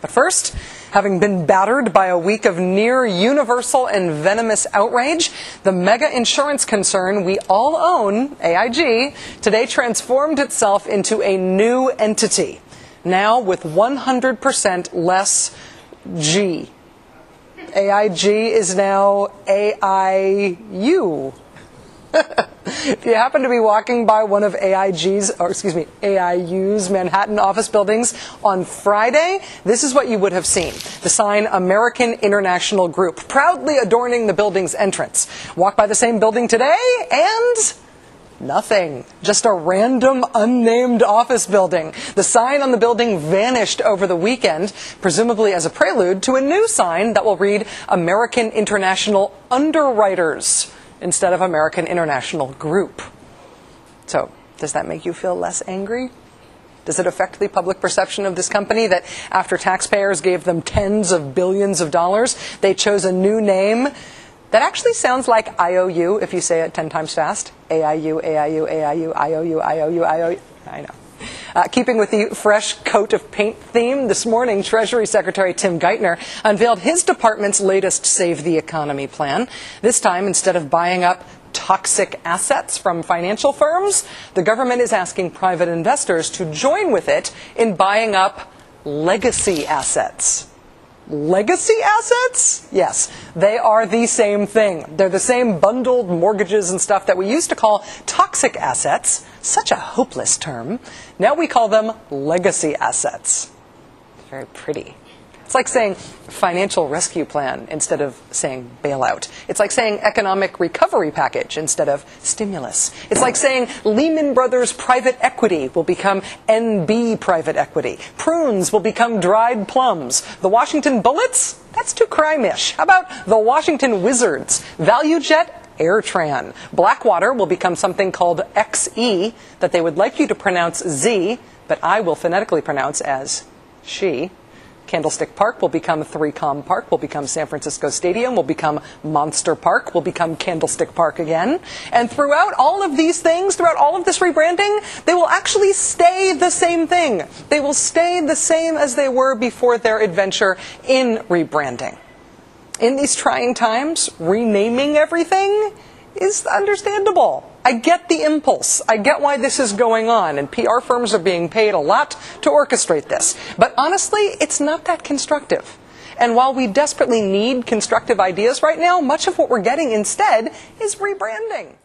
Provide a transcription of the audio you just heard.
But first, having been battered by a week of near universal and venomous outrage, the mega insurance concern we all own, AIG, today transformed itself into a new entity, now with 100% less G. AIG is now AIU. If you happen to be walking by one of AIU's Manhattan office buildings on Friday, this is what you would have seen. The sign American International Group, proudly adorning the building's entrance. Walk by the same building today and nothing. Just a random, unnamed office building. The sign on the building vanished over the weekend, presumably as a prelude to a new sign that will read American International Underwriters instead of American International Group. So, does that make you feel less angry? Does it affect the public perception of this company that after taxpayers gave them tens of billions of dollars, they chose a new name that actually sounds like IOU if you say it 10 times fast? AIU, AIU, AIU, IOU, IOU, IOU. I know. Keeping with the fresh coat of paint theme, this morning Treasury Secretary Tim Geithner unveiled his department's latest Save the Economy plan. This time, instead of buying up toxic assets from financial firms, the government is asking private investors to join with it in buying up legacy assets. Legacy assets? Yes, they are the same thing. They're the same bundled mortgages and stuff that we used to call toxic assets. Such a hopeless term. Now we call them legacy assets. Very pretty. It's like saying financial rescue plan instead of saying bailout. It's like saying economic recovery package instead of stimulus. It's like saying Lehman Brothers private equity will become NB private equity. Prunes will become dried plums. The Washington Bullets? That's too crime-ish. How about the Washington Wizards? ValueJet? AirTran. Blackwater will become something called XE that they would like you to pronounce Z, but I will phonetically pronounce as she. Candlestick Park will become 3Com Park, will become San Francisco Stadium, will become Monster Park, will become Candlestick Park again. And throughout all of these things, throughout all of this rebranding, they will actually stay the same thing. They will stay the same as they were before their adventure in rebranding. In these trying times, renaming everything is understandable. I get the impulse. I get why this is going on, and PR firms are being paid a lot to orchestrate this. But honestly, it's not that constructive. And while we desperately need constructive ideas right now, much of what we're getting instead is rebranding.